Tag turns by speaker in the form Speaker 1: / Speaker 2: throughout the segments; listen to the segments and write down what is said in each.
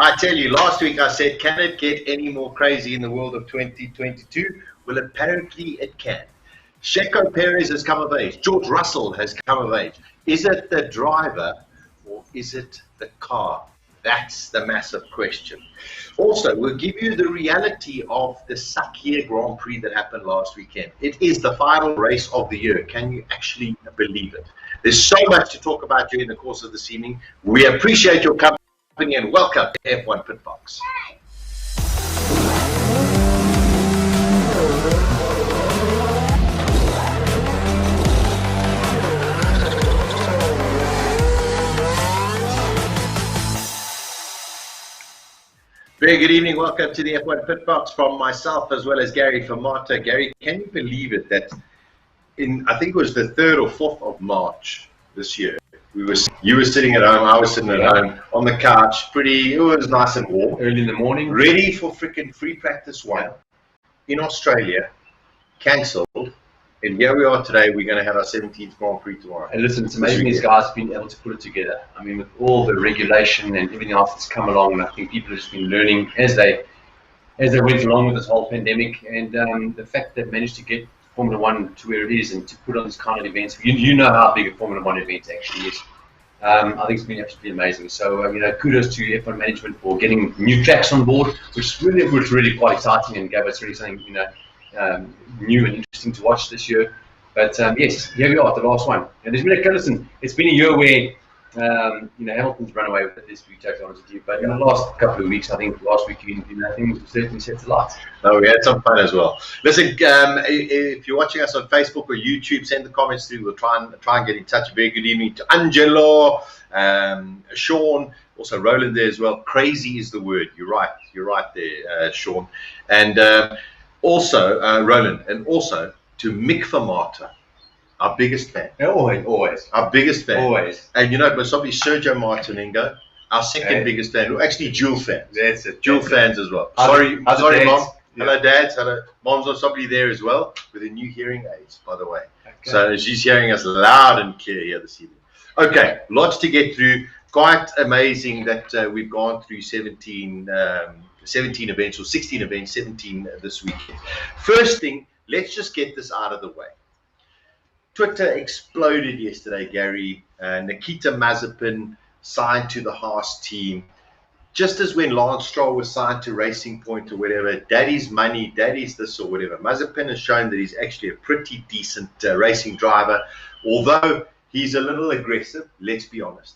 Speaker 1: I tell you, last week I said, can it get any more crazy in the world of 2022? Well, apparently it can. Scheco Perez has come of age. George Russell has come of age. Is it the driver or is it the car? That's the massive question. Also, we'll give you the reality of the Sakhir Grand Prix that happened last weekend. It is the final race of the year. Can you actually believe it? There's so much to talk about during the course of this evening. We appreciate your company and welcome to F1 PitBox. Very good evening. Welcome to the F1 PitBox from myself as well as Gary Famata. Gary, can you believe it that I think it was the 3rd or 4th of March this year, you were sitting at home, I was sitting at home on the couch, it was nice and warm.
Speaker 2: Early in the morning.
Speaker 1: Ready for freaking free practice one in Australia, cancelled. And here we are today, we're going to have our 17th Grand Prix tomorrow.
Speaker 2: And listen, it's amazing these guys have been able to put it together. I mean, with all the regulation and everything else that's come along, and I think people have just been learning as they went along with this whole pandemic. And the fact that they managed to get Formula One to where it is and to put on this kind of events, you know how big a Formula One event actually is. I think it's been absolutely amazing. So, kudos to F1 management for getting new tracks on board, which was really quite exciting and gave us really something, new and interesting to watch this year. But yes, here we are, the last one. And there's been it's been a year where Hamilton's run away with it, this week, totally honest with you. But in the last couple of weeks, I think last week, things certainly set to light.
Speaker 1: Oh, we had some fun as well. Listen, if you're watching us on Facebook or YouTube, send the comments through. We'll try and get in touch. Very good evening to Angelo, Sean, also Roland there as well. Crazy is the word. You're right there, Sean. And also Roland, and also to Mick Famata, our biggest fan.
Speaker 2: Always.
Speaker 1: Our biggest fan.
Speaker 2: Always.
Speaker 1: And but somebody, Sergio Martiningo, our second biggest fan, who actually dual fans.
Speaker 2: That's it.
Speaker 1: Dual fans as well. Sorry, Mom. Yeah. Hello, dads. Hello, Mom's or somebody there as well with the new hearing aids, by the way. Okay. So she's hearing us loud and clear here this evening. Okay, lots to get through. Quite amazing that we've gone through 17 events, or 16 events, 17 this weekend. First thing, let's just get this out of the way. Twitter exploded yesterday, Gary. Nikita Mazepin signed to the Haas team. Just as when Lance Stroll was signed to Racing Point or whatever, daddy's money, daddy's this or whatever. Mazepin has shown that he's actually a pretty decent racing driver, although he's a little aggressive, let's be honest.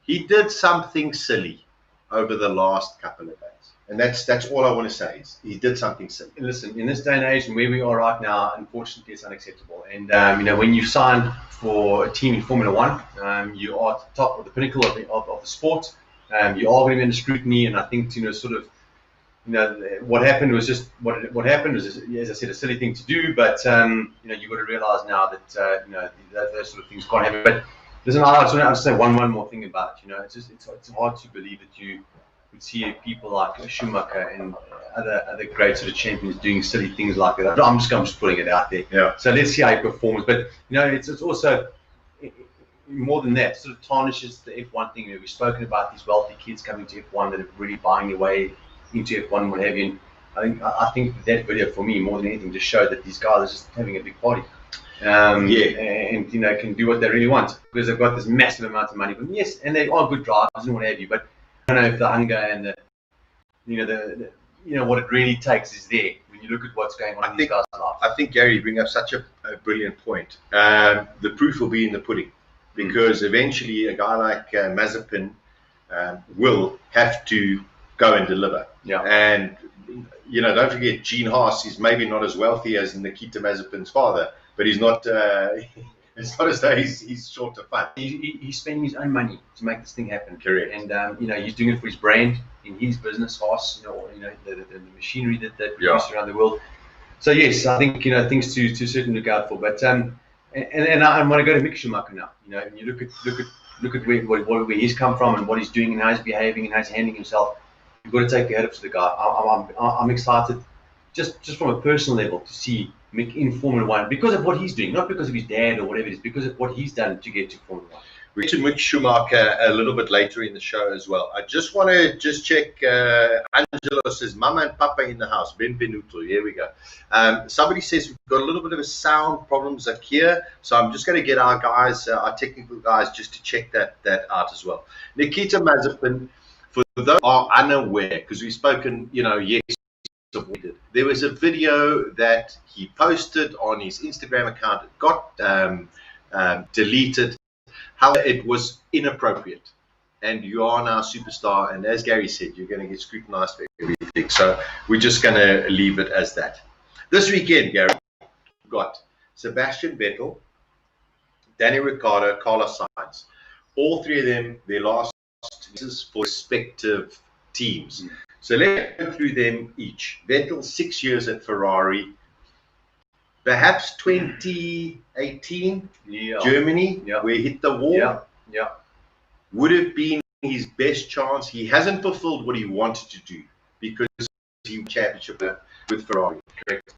Speaker 1: He did something silly over the last couple of days. And that's all I want to say is he did something silly.
Speaker 2: Listen, in this day and age and where we are right now, unfortunately, it's unacceptable. And, when you sign for a team in Formula One, you are at the top of the pinnacle of the sport. You are going to be under scrutiny. And I think, what happened was just what happened was, as I said, a silly thing to do. But, you've got to realize now that, those sort of things can't happen. But listen, I just want to say one more thing about it. It's hard to believe that you would see people like Schumacher and other great sort of champions doing silly things like that. I'm just putting it out there.
Speaker 1: Yeah.
Speaker 2: So let's see how he performs. But it's also more than that. Sort of tarnishes the F1 thing. We've spoken about these wealthy kids coming to F1 that are really buying their way into F1 and what have you. And I think that video for me, more than anything, just showed that these guys are just having a big party. And can do what they really want because they've got this massive amount of money. But yes, and they are good drivers and what have you. But I don't know if the hunger and what it really takes is there when you look at what's going on in these guys' lives.
Speaker 1: I think, Gary, you bring up such a brilliant point. The proof will be in the pudding because eventually a guy like Mazepin will have to go and deliver.
Speaker 2: Yeah.
Speaker 1: And, don't forget, Gene Haas is maybe not as wealthy as Nikita Mazepin's father, but he's not... It's not as though he's short of funds.
Speaker 2: He's spending his own money to make this thing happen.
Speaker 1: Correct.
Speaker 2: And he's doing it for his brand in his business, Haas. The machinery that they produce around the world. So yes, I think things to certainly look out for. But and I want to go to Mick Schumacher now. When you look at where he's come from and what he's doing and how he's behaving and how he's handling himself. You've got to take your head up to the guy. I'm excited, just from a personal level, to see Mick in Formula One because of what he's doing, not because of his dad or whatever it is, because of what he's done to get to Formula One.
Speaker 1: We get to Mick Schumacher a little bit later in the show as well. I just want to check. Angelo says, Mama and Papa in the house. Benvenuto. Here we go. Somebody says we've got a little bit of a sound problem, Sakhir. So I'm just going to get our guys, our technical guys, just to check that out as well. Nikita Mazepin, for those who are unaware, because we've spoken, yes, there was a video that he posted on his Instagram account. It got deleted. However, it was inappropriate, and you are now a superstar, and as Gary said, you're going to get scrutinized for everything, so we're just going to leave it as that. This weekend, Gary, we've got Sebastian Vettel, Danny Ricciardo, Carlos Sainz. All three of them, their last races for respective teams. So let's go through them each. Vettel, 6 years at Ferrari. Perhaps 2018, Germany, where he hit the wall, would have been his best chance. He hasn't fulfilled what he wanted to do because he won championship with Ferrari. Correct.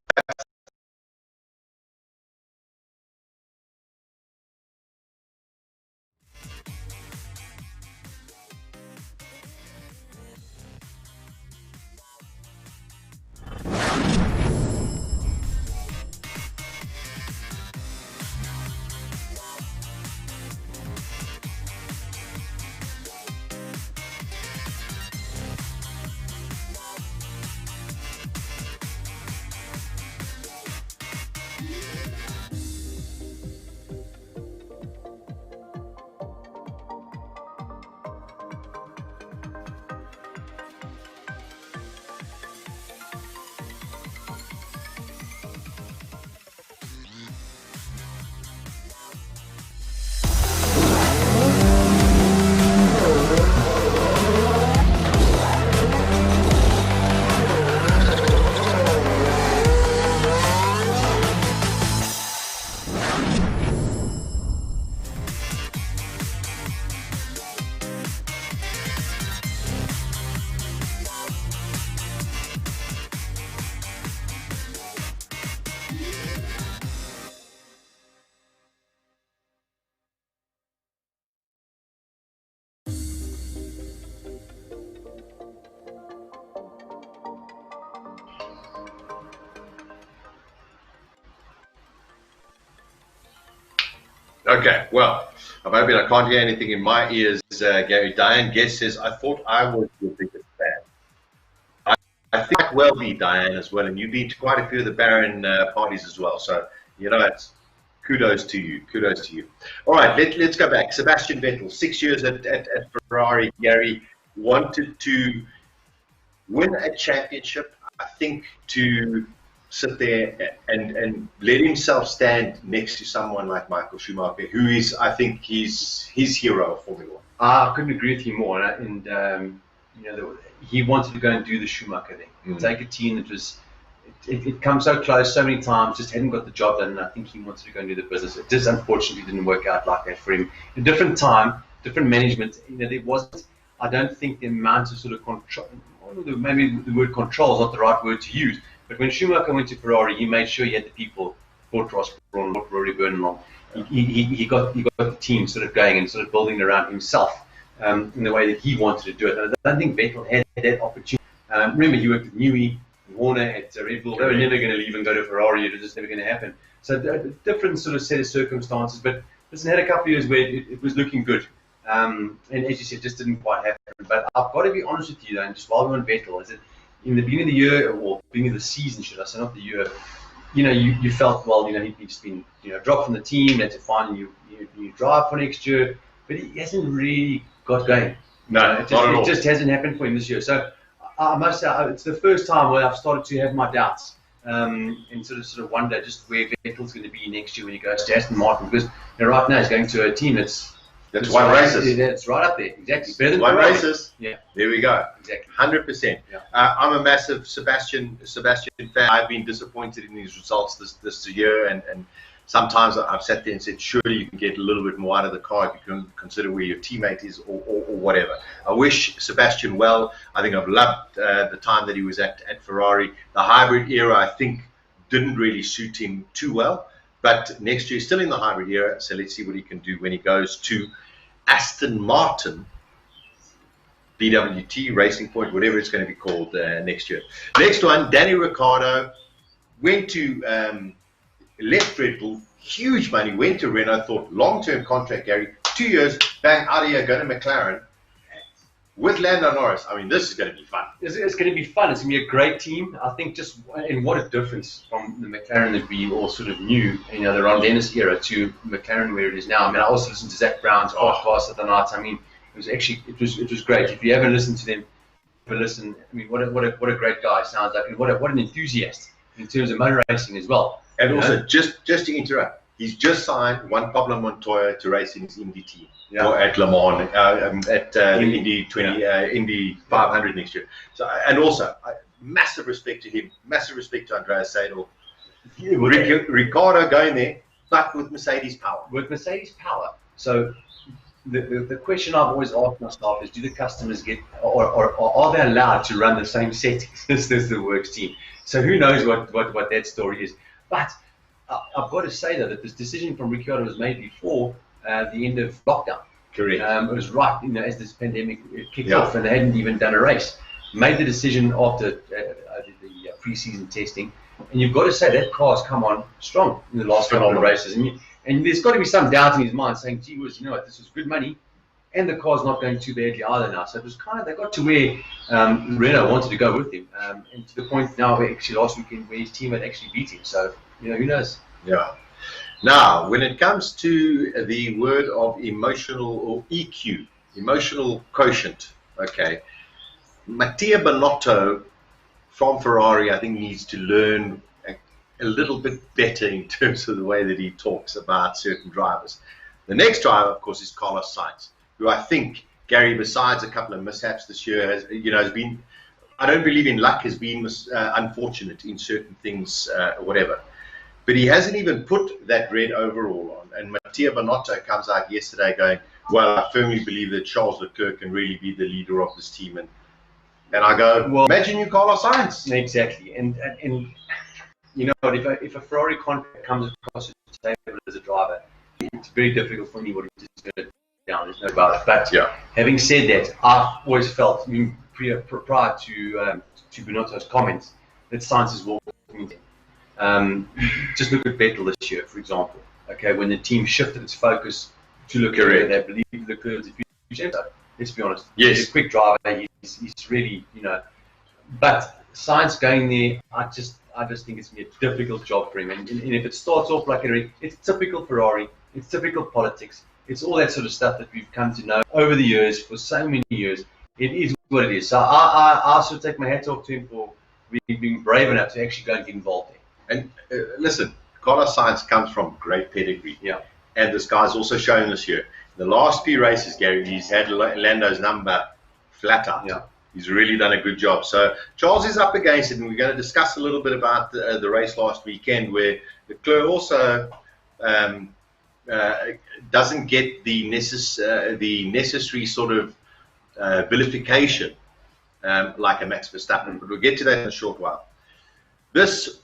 Speaker 1: Okay, well, I'm hoping I can't hear anything in my ears, Gary. Diane Guest says, I thought I was your biggest fan. I think that well be, Diane, as well, and you've been to quite a few of the Baron parties as well, so, it's kudos to you, kudos to you. All right, let's go back. Sebastian Vettel, 6 years at Ferrari. Gary wanted to win a championship, I think, to sit there and let himself stand next to someone like Michael Schumacher, who is, I think, his hero of Formula One.
Speaker 2: I couldn't agree with you more. And he wanted to go and do the Schumacher thing, take a team that was, it come so close so many times, just hadn't got the job done. And I think he wanted to go and do the business. It just unfortunately didn't work out like that for him. A different time, different management. There wasn't. I don't think the amount of sort of control. Maybe the word control is not the right word to use. But when Schumacher went to Ferrari, he made sure he had the people, brought Ross Brawn, brought Rory Byrne along. He got the team sort of going and sort of building around himself in the way that he wanted to do it. And I don't think Vettel had that opportunity. Remember, he worked with Newey, Warner at Red Bull. They were never going to leave and go to Ferrari. It was just never going to happen. So different sort of set of circumstances. But listen, had a couple of years where it was looking good. And as you said, just didn't quite happen. But I've got to be honest with you, though, and just while we're on Vettel, is that in the beginning of the year, or beginning of the season, should I say, not the year, you felt, well, he'd just been, dropped from the team, had to find a new drive for next year, but he hasn't really got going.
Speaker 1: No, it
Speaker 2: just hasn't happened for him this year. So I must say, it's the first time where I've started to have my doubts and sort of wonder just where Vettel's going to be next year when he goes to Aston Martin, because right now he's going to a team that's
Speaker 1: won races.
Speaker 2: That's right up there, exactly. Better than
Speaker 1: won races.
Speaker 2: Yeah.
Speaker 1: There we go.
Speaker 2: Exactly.
Speaker 1: 100%. Yeah. I'm a massive Sebastian fan. I've been disappointed in his results this year, and sometimes I've sat there and said, surely you can get a little bit more out of the car if you can consider where your teammate is or whatever. I wish Sebastian well. I think I've loved the time that he was at Ferrari. The hybrid era, I think, didn't really suit him too well. But next year, he's still in the hybrid era, so let's see what he can do when he goes to Aston Martin BWT Racing Point, whatever it's going to be called next year. Next one, Danny Ricciardo went to left Red Bull, huge money, went to Renault, thought long-term contract, Gary, 2 years, bang, out of here, go to McLaren with Lando Norris. I mean, this is going to be fun.
Speaker 2: It's going to be fun. It's going to be a great team. I think and what a difference from the McLaren that we all sort of knew, the Ron Dennis era to McLaren where it is now. I mean, I also listened to Zach Brown's podcast at the night. I mean, it was great. If you haven't listened to them, listen. I mean, what a great guy it sounds like, and what an enthusiast in terms of motor racing as well.
Speaker 1: And also, just to interrupt, he's just signed Juan Pablo Montoya to race in his Indy team or at Le Mans at the Indy 500 next year. So, and also, massive respect to him, massive respect to Andreas Seidel. Ricciardo going there, but with Mercedes power.
Speaker 2: So the question I've always asked myself is, do the customers get, or are they allowed to run the same settings as the works team? So who knows what that story is. But I've got to say, though, that this decision from Ricciardo was made before the end of lockdown.
Speaker 1: Correct.
Speaker 2: It was right, as this pandemic kicked off, and they hadn't even done a race. Made the decision after the pre-season testing, and you've got to say that car's come on strong in the last couple of races. And there's got to be some doubt in his mind saying, gee whiz, you know what, this was good money, and the car's not going too badly either now. So it was kind of, they got to where Renault wanted to go with him, and to the point now where actually last weekend where his team had actually beat him. So, who knows?
Speaker 1: Yeah. Now, when it comes to the word of emotional or EQ, emotional quotient, okay, Mattia Binotto from Ferrari, I think, needs to learn a little bit better in terms of the way that he talks about certain drivers. The next driver, of course, is Carlos Sainz, who I think, Gary, besides a couple of mishaps this year, has been, I don't believe in luck, has been unfortunate in certain things, whatever. But he hasn't even put that red overall on. And Mattia Binotto comes out yesterday going, well, I firmly believe that Charles Leclerc can really be the leader of this team. And I go, well, imagine you Carlos Sainz.
Speaker 2: Exactly. And you know what, if a Ferrari contract comes across the table as a driver, it's very difficult for anybody to turn it down. There's no about it. But having said that, I've always felt, prior to Binotto's comments, that Sainz is walking into. Just look at Vettel this year, for example. Okay, when the team shifted its focus to Leclerc, they believe Leclerc is a future champion. Let's be honest.
Speaker 1: Yes.
Speaker 2: He's a quick driver. He's really, But Sainz going there, I just think it's going to be a difficult job for him. And if it starts off like it's typical Ferrari. It's typical politics. It's all that sort of stuff that we've come to know over the years, for so many years. It is what it is. So I sort of take my hat off to him for being brave enough to actually go and get involved there.
Speaker 1: And listen, Carlos Sainz comes from great pedigree.
Speaker 2: Yeah.
Speaker 1: And this guy's also shown this year. The last few races, Gary, he's had Lando's number flat out.
Speaker 2: Yeah.
Speaker 1: He's really done a good job. So Charles is up against it, and we're going to discuss a little bit about the race last weekend, where Leclerc also doesn't get the necessary sort of vilification like a Max Verstappen. But we'll get to that in a short while. This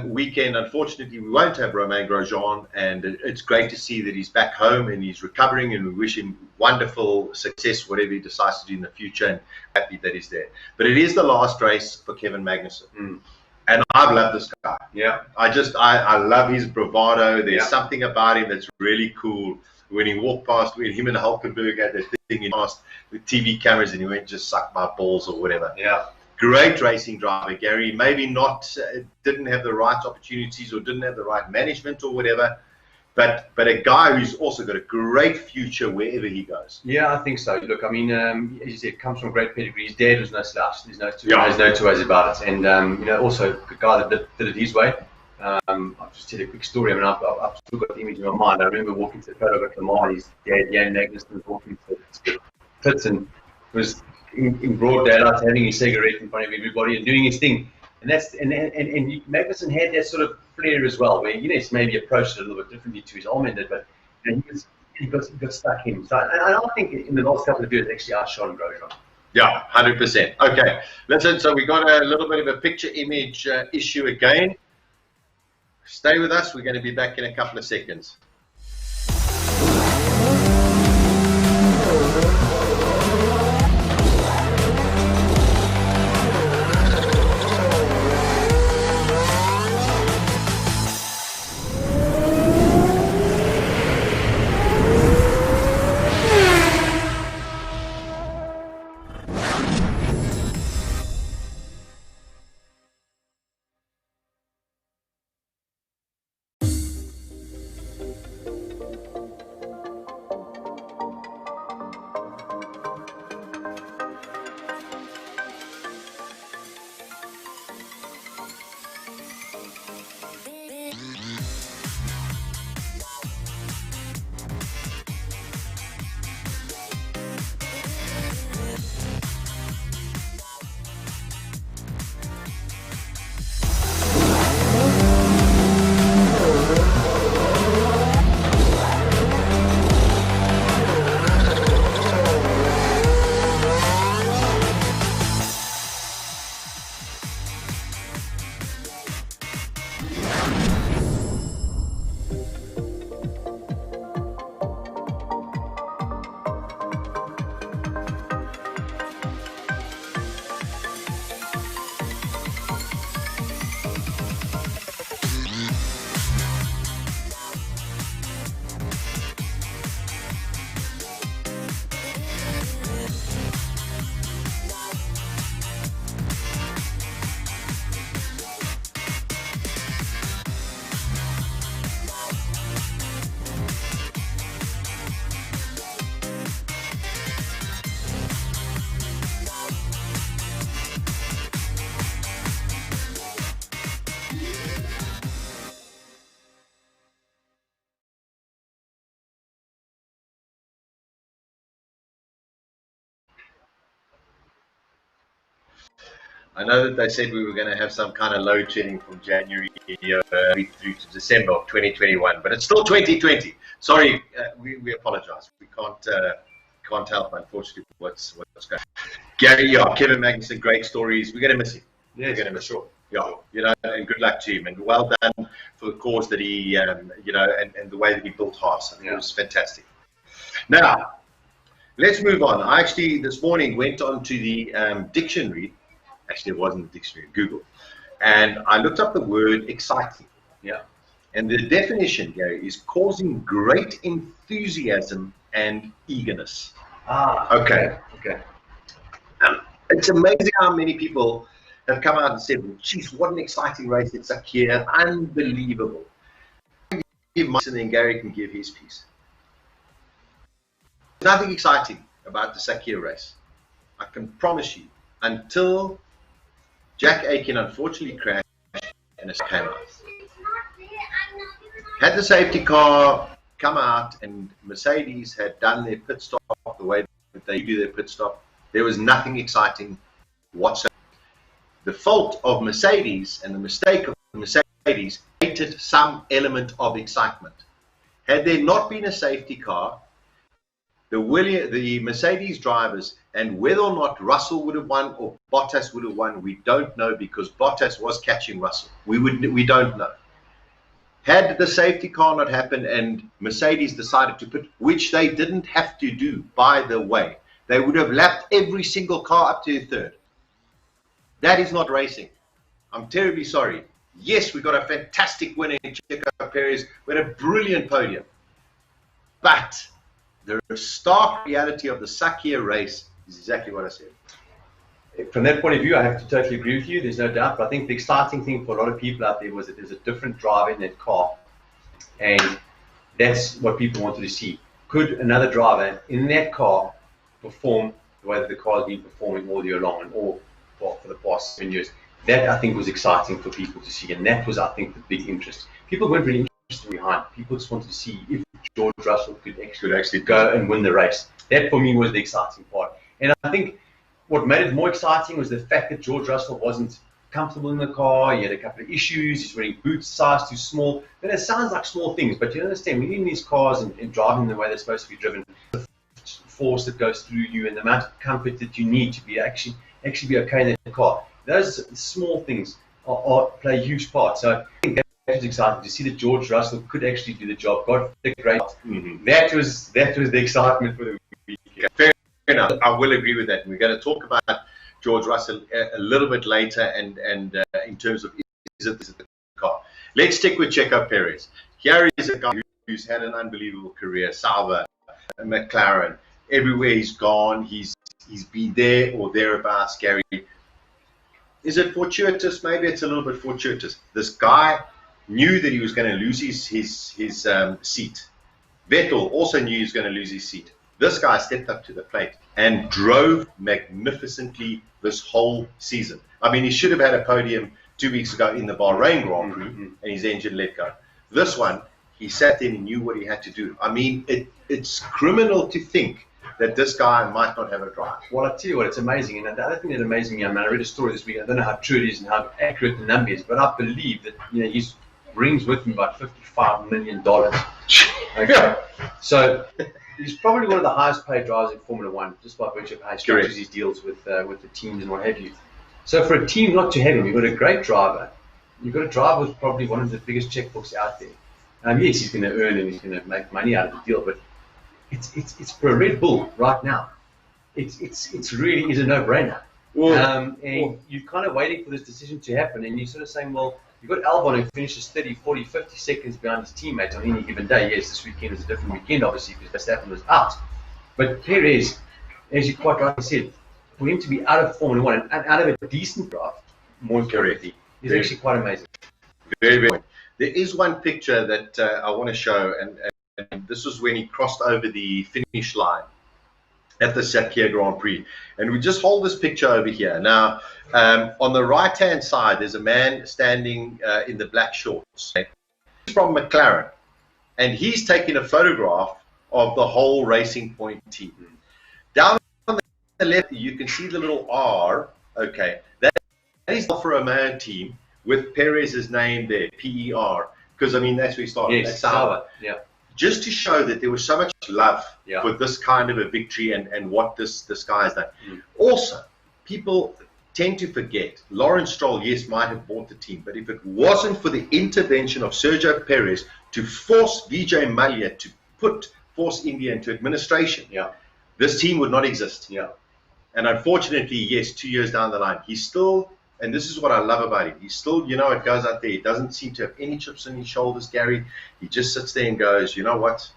Speaker 1: weekend, unfortunately, we won't have Romain Grosjean, and it's great to see that he's back home and he's recovering, and we wish him wonderful success, whatever he decides to do in the future, and happy that he's there. But it is the last race for Kevin Magnussen. And I've loved this guy.
Speaker 2: Yeah.
Speaker 1: I love his bravado. There's something about him that's really cool. When he walked past, when him and Hulkenberg had that thing in past with TV cameras, and he went just suck my balls or whatever.
Speaker 2: Yeah.
Speaker 1: Great racing driver, Gary. Maybe not, didn't have the right opportunities or didn't have the right management or whatever, but a guy who's also got a great future wherever he goes.
Speaker 2: Yeah, I think so. Look, I mean, as you said, comes from great pedigree. His dad was no slouch. There's no two ways about it. And also a guy that did it his way. I'll just tell you a quick story. I mean, I've still got the image in my mind. I remember walking to the paddock at Le Mans. His dad, Jan Magnussen, was walking to the pits and was in broad daylight, having his cigarette in front of everybody and doing his thing. And Magnussen had that sort of flair as well, where he's maybe approached it a little bit differently to his Allman did, but he got stuck in. So I think in the last couple of years, actually outshone Grosjean.
Speaker 1: Yeah, 100%. Okay, listen. So we got a little bit of a picture image issue again. Stay with us. We're going to be back in a couple of seconds. I know that they said we were going to have some kind of load shedding from January through to December of 2021, but it's still 2020. Sorry, we apologize. We can't help, unfortunately, what's going on. Gary, yeah, Kevin Magnussen, great stories. We're going to miss him.
Speaker 2: Yes, we're going to miss him.
Speaker 1: Yeah, you know, and good luck to him, and well done for the cause that he, you know, and the way that he built Haas. It was fantastic. Now, let's move on. I actually this morning went onto the dictionary. Actually, it wasn't the dictionary, Google, and I looked up the word exciting.
Speaker 2: Yeah.
Speaker 1: And the definition, Gary, is causing great enthusiasm and eagerness. Okay. It's amazing how many people have come out and said, well, geez, what an exciting race it's Sakhir, unbelievable. Give my, and then Gary can give his piece. There's nothing exciting about the Sakhir race. I can promise you, until Jack Aiken unfortunately crashed and it came out. Had the safety car come out and Mercedes had done their pit stop the way that they do their pit stop, there was nothing exciting whatsoever. The fault of Mercedes and the mistake of Mercedes created some element of excitement. Had there not been a safety car, the Mercedes drivers, and whether or not Russell would have won or Bottas would have won, we don't know, because Bottas was catching Russell. We don't know. Had the safety car not happened and Mercedes decided to put, which they didn't have to do, by the way, they would have lapped every single car up to the third. That is not racing. I'm terribly sorry. Yes, we got a fantastic winner in Scheco Perez. We had a brilliant podium. But the stark reality of the Sakhir race is exactly what I said.
Speaker 2: From that point of view, I have to totally agree with you. There's no doubt. But I think the exciting thing for a lot of people out there was that there's a different driver in that car. And that's what people wanted to see. Could another driver in that car perform the way that the car has been performing all year long and all for the past 7 years? That, I think, was exciting for people to see. And that was, I think, the big interest. People weren't really interested behind. People just wanted to see if George Russell could actually go and win the race. That, for me, was the exciting part. And I think what made it more exciting was the fact that George Russell wasn't comfortable in the car. He had a couple of issues. He's wearing boots size too small. And it sounds like small things, but you understand, when you're in these cars and driving the way they're supposed to be driven, the force that goes through you and the amount of comfort that you need to be actually be okay in the car, those small things play a huge part. So I think that was exciting to see that George Russell could actually do the job. Got the great. That was the excitement for the weekend.
Speaker 1: Fair enough. I will agree with that. We're going to talk about George Russell a little bit later, and in terms of is it the car. Let's stick with Scheco Perez. Here is a guy who's had an unbelievable career. Sauber, McLaren, everywhere he's gone, he's been there or thereabouts. Gary, is it fortuitous? Maybe it's a little bit fortuitous. This guy knew that he was going to lose his seat. Vettel also knew he was going to lose his seat. This guy stepped up to the plate and drove magnificently this whole season. I mean, he should have had a podium 2 weeks ago in the Bahrain Grand Prix, and his engine let go. This one, he sat there and knew what he had to do. I mean, it's criminal to think that this guy might not have a drive.
Speaker 2: Well, I tell you what, it's amazing. And the other thing that amazes me, I mean, I read a story this week. I don't know how true it is and how accurate the number is, but I believe that he brings with him about $55 million. Okay, so he's probably one of the highest paid drivers in Formula One, just by virtue of how he structures his deals with the teams and what have you. So for a team not to have him, you've got a great driver. You've got a driver with probably one of the biggest checkbooks out there. Yes, he's going to earn and he's going to make money out of the deal, but it's for a Red Bull right now. It's really is a no-brainer. And you're kind of waiting for this decision to happen, and you're sort of saying, well, you've got Albon who finishes 30, 40, 50 seconds behind his teammates on any given day. Yes, this weekend is a different weekend, obviously, because Verstappen was out. But Perez, as you quite rightly said, for him to be out of Formula One and out of a decent draft, more correctly, is actually quite amazing.
Speaker 1: Very, very. There is one picture that I want to show, and this was when he crossed over the finish line at the Sakhir Grand Prix. And we just hold this picture over here. Now, on the right-hand side, there's a man standing in the black shorts. He's from McLaren, and he's taking a photograph of the whole Racing Point team. Down on the left, you can see the little R Okay, that is the Alfa Romeo team with Perez's name there, PER, because I mean that's where he started.
Speaker 2: Yes,
Speaker 1: that's Sauber.
Speaker 2: Yeah.
Speaker 1: Just to show that there was so much love
Speaker 2: Yeah.
Speaker 1: for this kind of a victory and what this guy has done.
Speaker 2: Mm.
Speaker 1: Also, people tend to forget Lawrence Stroll, yes, might have bought the team, but if it wasn't for the intervention of Sergio Perez to force Vijay Mallya to force India into administration, this team would not exist.
Speaker 2: Yeah.
Speaker 1: And unfortunately, yes, 2 years down the line, he's still, and this is what I love about him, he's still, you know, it goes out there. He doesn't seem to have any chips on his shoulders, Gary. He just sits there and goes, you know what?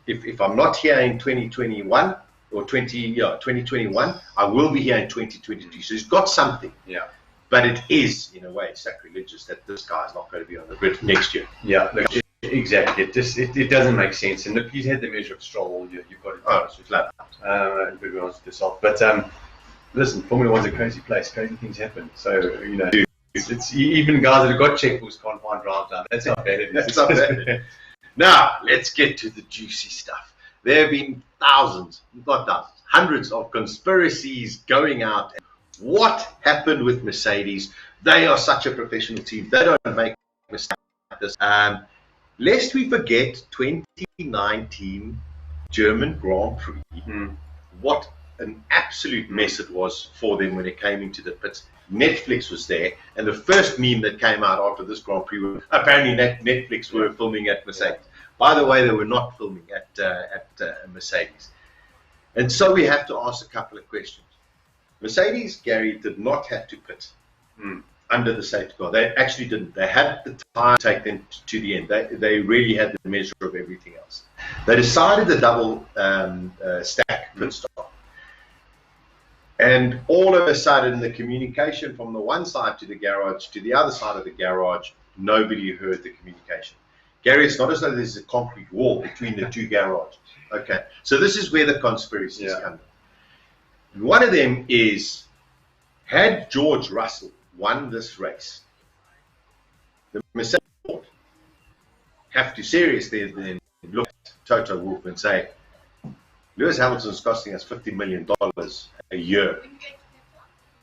Speaker 1: If I'm not here in 2021 or 2021, I will be here in 2022. So he's got something.
Speaker 2: Yeah.
Speaker 1: But it is, in a way, sacrilegious that this guy's not going to be on the grid next year.
Speaker 2: Yeah. Look, exactly. It doesn't make sense. And look, he's had the measure of Stroll all year. You've got to be honest with yourself. But listen, Formula One's a crazy place. Crazy things happen. So, you know, it's even guys that have got checkbooks can't find drive time. That's how bad it is.
Speaker 1: That's how bad it is. Now, let's get to the juicy stuff. There have been hundreds of conspiracies going out. What happened with Mercedes? They are such a professional team. They don't make mistakes like this. Lest we forget 2019 German Grand Prix. What an absolute mess it was for them when it came into the pits. Netflix was there, and the first meme that came out after this Grand Prix was apparently Netflix were filming at Mercedes. By the way, they were not filming at Mercedes. And so we have to ask a couple of questions. Mercedes, Gary, did not have to pit under the safety car. They actually didn't. They had the time to take them to the end. They really had the measure of everything else. They decided the double stack pit stop. And all of a sudden, the communication from the one side to the garage to the other side of the garage, nobody heard the communication. Gary, it's not as though there's a concrete wall between the two garages. Okay, so this is where the conspiracies come in. One of them is, had George Russell won this race, the Mercedes board have to seriously then look at Toto Wolff and say, Lewis Hamilton's costing us $50 million a year.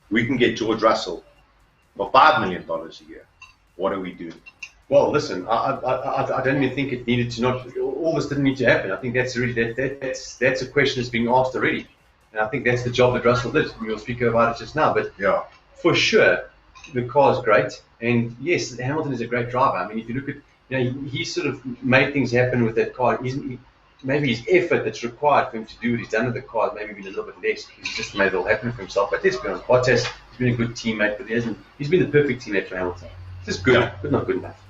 Speaker 1: We can get George Russell for $5 million a year. What are we doing?
Speaker 2: Well, listen, I don't even think it needed to not. All this didn't need to happen. I think that's really that's a question that's being asked already, and I think that's the job that Russell did. We'll speak about it just now, but for sure, the car is great, and yes, Hamilton is a great driver. I mean, if you look at, you know, he sort of made things happen with that car. Maybe his effort that's required for him to do what he's done with the car has maybe been a little bit less. He's just made it all happen for himself. But let's be honest, Bottas, he's been a good teammate, but he's been the perfect teammate for Hamilton. It's just good, but not good enough.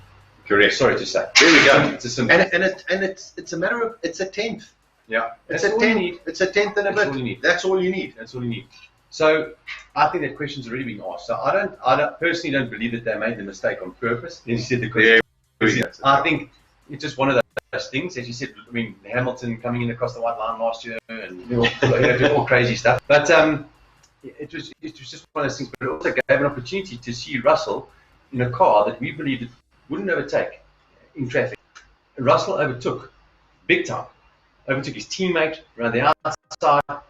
Speaker 1: Correct.
Speaker 2: Sorry to say.
Speaker 1: There we go.
Speaker 2: It's a simple.
Speaker 1: And it's a matter of, it's a tenth.
Speaker 2: Yeah.
Speaker 1: It's a tenth. It's a tenth and a bit.
Speaker 2: That's all you need.
Speaker 1: That's all you need.
Speaker 2: That's all you need. So I think that question's already been asked. So I personally don't believe that they made the mistake on purpose. As you said, the question. I think it's just one of those things. As you said, I mean, Hamilton coming in across the white line last year and doing all crazy stuff. But it was just one of those things. But it also gave an opportunity to see Russell in a car that we believed it wouldn't overtake in traffic. Russell overtook big time. Overtook his teammate around the outside.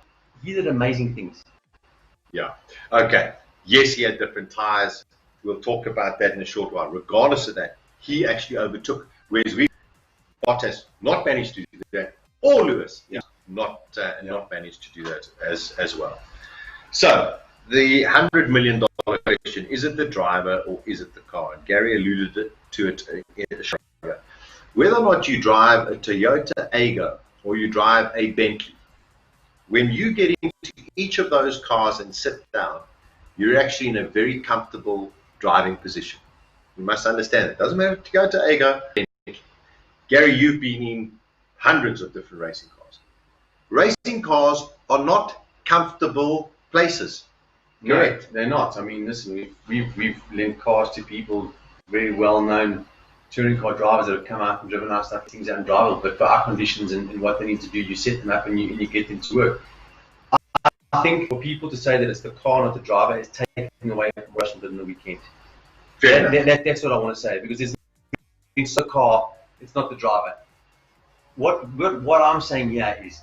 Speaker 2: He did amazing things.
Speaker 1: Yeah. Okay. Yes, he had different tires. We'll talk about that in a short while. Regardless of that, he actually overtook. Whereas Bottas not managed to do that, or Lewis not managed to do that as well. So the $100 million question: is it the driver or is it the car? And Gary alluded to it in the show. Whether or not you drive a Toyota Aygo or you drive a Bentley, when you get into each of those cars and sit down, you're actually in a very comfortable driving position. You must understand it. Doesn't matter to go to Aygo. Gary, you've been in hundreds of different racing cars. Racing cars are not comfortable places. Correct.
Speaker 2: No, they're not. I mean, listen, we've lent cars to people, very well-known touring car drivers that have come out and driven our stuff, things are undrivable. But for our conditions and what they need to do, you set them up and you get them to work. I think for people to say that it's the car, not the driver, is taking away from what Russell did in the weekend. That's what I want to say, because it's the car, it's not the driver. What I'm saying here is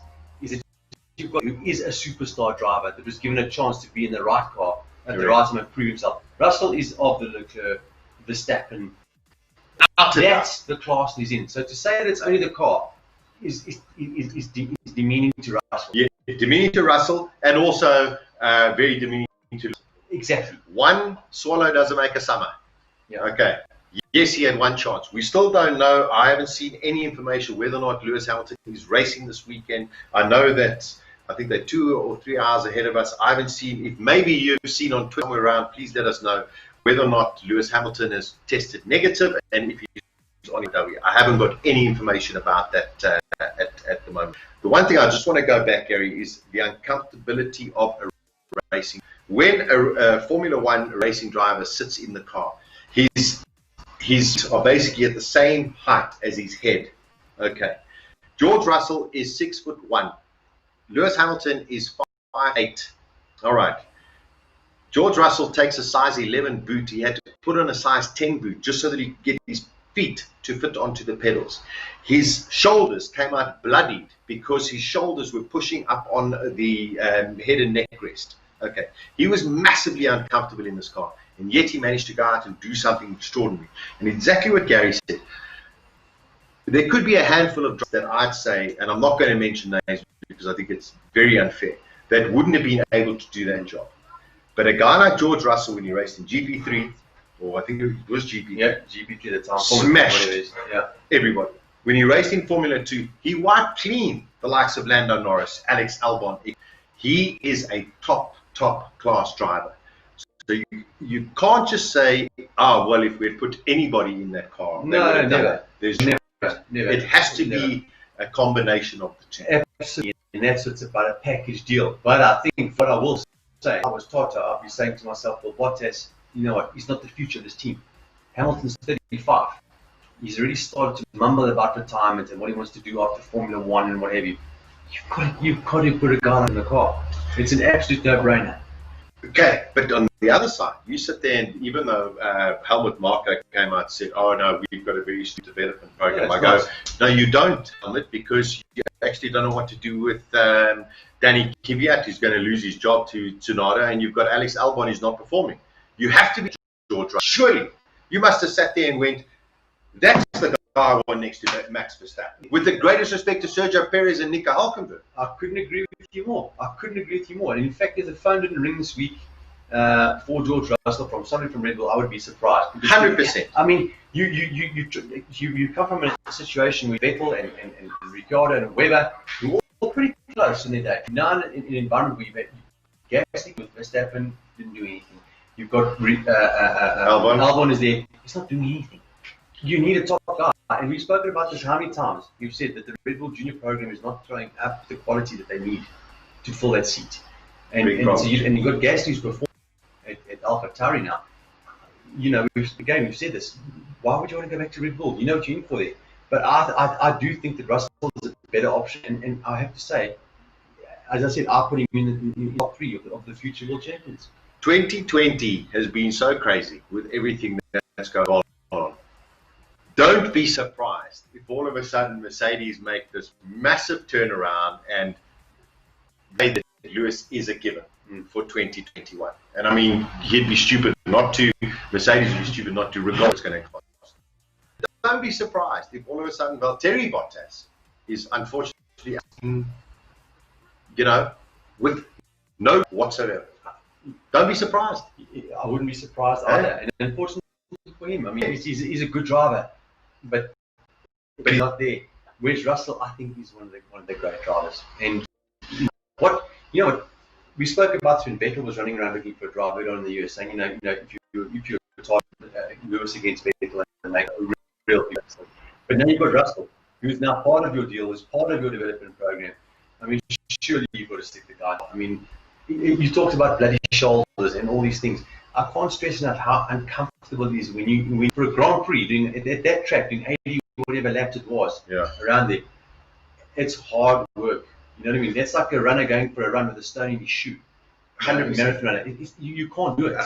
Speaker 2: that you've got who is a superstar driver that was given a chance to be in the right car at the right time and prove himself. Russell is of the Leclerc, Verstappen. That's the class he's in. So to say that it's only the car is demeaning to Russell.
Speaker 1: Yeah, demeaning to Russell, and also very demeaning to.
Speaker 2: Exactly.
Speaker 1: One swallow doesn't make a summer.
Speaker 2: Yeah.
Speaker 1: Okay. Yes, he had one chance. We still don't know. I haven't seen any information whether or not Lewis Hamilton is racing this weekend. I know that I think they're 2 or 3 hours ahead of us. I haven't seen. If maybe you've seen on Twitter somewhere around, please let us know whether or not Lewis Hamilton has tested negative and if he's on W. I haven't got any information about that at the moment. The one thing I just want to go back, Gary, is the uncomfortability of a racing. When a Formula One racing driver sits in the car, he's are basically at the same height as his head. Okay. George Russell is 6'1". Lewis Hamilton is 5'8". All right. George Russell takes a size 11 boot. He had to put on a size 10 boot just so that he could get his feet to fit onto the pedals. His shoulders came out bloodied because his shoulders were pushing up on the head and neck rest. Okay. He was massively uncomfortable in this car, and yet he managed to go out and do something extraordinary. And exactly what Gary said. There could be a handful of drivers that I'd say, and I'm not going to mention names because I think it's very unfair, that wouldn't have been able to do that job. But a guy like George Russell, when he raced in GP3, or I think it was GP3.
Speaker 2: Yeah, GP3 at the time.
Speaker 1: Smashed everybody. When he raced in Formula 2, he wiped clean the likes of Lando Norris, Alex Albon. He is a top class driver. So you can't just say, oh, well, if we had put anybody in that car.
Speaker 2: No, never.
Speaker 1: There's
Speaker 2: never.
Speaker 1: It has to be a combination of the two.
Speaker 2: Absolutely. And that's what's about a package deal. But I think what I will say, I was taught I'll be saying to myself, well, Bottas, you know what, he's not the future of this team. Hamilton's 35. He's already started to mumble about retirement and what he wants to do after Formula One and what have you. You've got to put a guy in the car. It's an absolute no-brainer.
Speaker 1: Okay, but on the other side, you sit there and even though Helmut Marko came out and said, oh no, we've got a very strict development program, I go, no, you don't, Helmut, because you actually don't know what to do with Danny Kvyat, who's going to lose his job to Tsunoda, and you've got Alex Albon who's not performing. You have to be George Russell. Surely, you must have sat there and went, that's the guy I want next to Max Verstappen. With the greatest respect to Sergio Perez and Nico Hülkenberg.
Speaker 2: I couldn't agree with you more. And in fact, if the phone didn't ring this week for George Russell from somebody from Red Bull, I would be surprised.
Speaker 1: 100%.
Speaker 2: I mean, you come from a situation with Vettel and Ricciardo and Webber, who were all pretty close in their day. Now in an environment where you've Gasly with Verstappen didn't do anything. You've got Albon is there. He's not doing anything. You need a top guy. And we've spoken about this how many times. We've said that the Red Bull Junior program is not throwing up the quality that they need to fill that seat. And you've got Gasly who's performing at AlphaTauri now. You know, we've said this. Why would you want to go back to Red Bull? You know what you're in for there. But I do think that Russell is a better option. And I have to say, as I said, I put him in the top 3 of the future world champions.
Speaker 1: 2020 has been so crazy with everything that's going on. Don't be surprised if all of a sudden Mercedes make this massive turnaround and say that Lewis is a given for 2021. And I mean, he'd be stupid not to, Mercedes would be stupid not to, regardless what's going to cost. Don't be surprised if all of a sudden Valtteri Bottas is unfortunately, with no whatsoever. Don't be surprised.
Speaker 2: I wouldn't be surprised either. And unfortunately for him, I mean, he's a good driver, but he's not there. Whereas Russell, I think he's one of the great drivers. And what we spoke about when Vettel was running around looking for a driver earlier in the year, saying, if you're targeting Lewis against Vettel and make a real difference. But now you've got Russell, who's now part of your deal, who's part of your development program. I mean, surely you've got to stick the guy. I mean, you talked about bloody shoulders and all these things. I can't stress enough how uncomfortable it is when you for a Grand Prix doing at that track doing 80 whatever laps it was around there. It's hard work. You know what I mean? That's like a runner going for a run with a stone in his shoe. 100 marathon runner. You can't do it.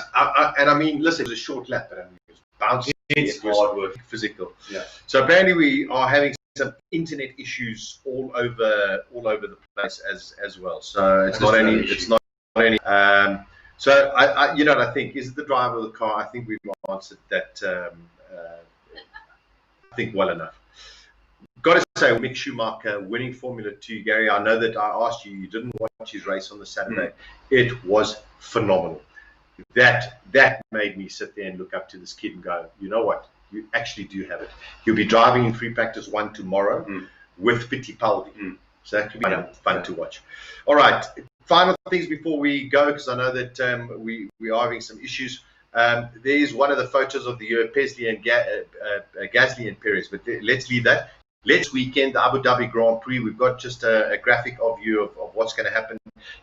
Speaker 1: And I mean, listen, it was a short lap, but I mean, it was bouncing.
Speaker 2: It's hard work.
Speaker 1: Physical.
Speaker 2: Yeah.
Speaker 1: So apparently we are having some internet issues all over the place as well. So it's not only So you know what I think, is it the driver of the car? I think we've answered that I think well enough. Got to say, Mick Schumacher winning Formula 2, Gary, I know that I asked you, you didn't watch his race on the Saturday. It was phenomenal. That made me sit there and look up to this kid and go, you know what, you actually do have it. He'll be driving in free practice 1 tomorrow with Fittipaldi. So that could be fun to watch. All right, final things before we go, because I know that we are having some issues. There's one of the photos of the year, Pesley and Gasly and Perez, but let's leave that. Next weekend, the Abu Dhabi Grand Prix, we've got just a graphic of view of what's going to happen.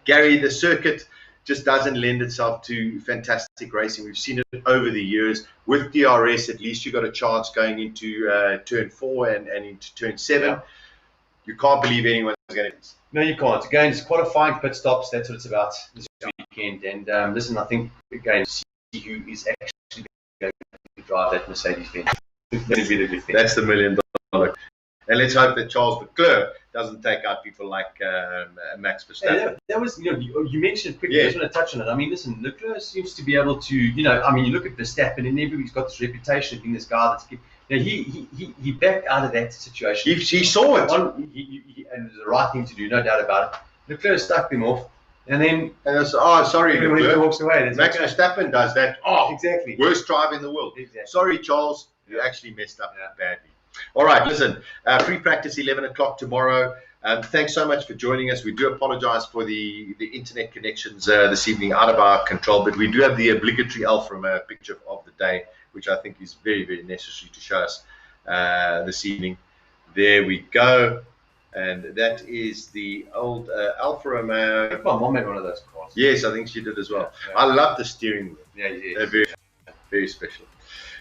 Speaker 1: Gary, the circuit just doesn't lend itself to fantastic racing. We've seen it over the years. With DRS, at least you got a chance going into turn 4 and into turn 7. Yeah. You can't believe anyone's going to.
Speaker 2: No, you can't. Again, it's qualifying, pit stops. That's what it's about this weekend. And listen, I think again, see who is actually going to drive that Mercedes-Benz.
Speaker 1: That's the $1 million. And let's hope that Charles Leclerc doesn't take out people like Max Verstappen.
Speaker 2: Yeah, that was, you mentioned it quickly. I just want to touch on it. I mean, listen, Leclerc seems to be able to, you look at Verstappen and everybody's got this reputation of being this guy that's. He backed out of that situation.
Speaker 1: He saw it.
Speaker 2: And it was the right thing to do, no doubt about it. Leclerc stuck him off. And then.
Speaker 1: And sorry,
Speaker 2: Leclerc walks away.
Speaker 1: Max Verstappen does that.
Speaker 2: Exactly.
Speaker 1: Worst driver in the world.
Speaker 2: Exactly.
Speaker 1: Sorry, Charles. You actually messed up badly. All right, listen, free practice 11 o'clock tomorrow. Thanks so much for joining us. We do apologize for the internet connections this evening, out of our control, but we do have the obligatory Alfa Romeo picture of the day, which I think is very, very necessary to show us this evening. There we go. And that is the old Alfa Romeo.
Speaker 2: My mom made one of those cars.
Speaker 1: Yes, I think she did as well. Yeah. I love the steering wheel.
Speaker 2: Yeah, yeah.
Speaker 1: They're very, very special.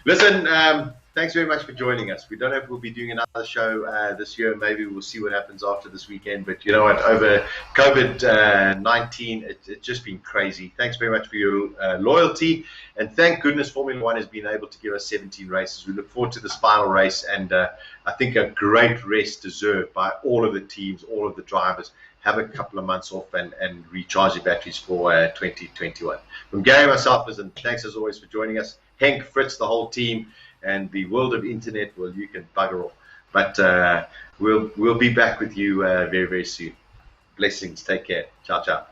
Speaker 1: Listen, thanks very much for joining us. We don't know if we'll be doing another show this year. Maybe we'll see what happens after this weekend. But you know what? Over COVID-19, it's just been crazy. Thanks very much for your loyalty. And thank goodness Formula 1 has been able to give us 17 races. We look forward to this final race. And I think a great rest deserved by all of the teams, all of the drivers. Have a couple of months off and recharge your batteries for 2021. From Gary and myself, listen, thanks as always for joining us. Henk, Fritz, the whole team, and the world of internet, well, you can bugger off. But we'll be back with you very, very soon. Blessings. Take care. Ciao, ciao.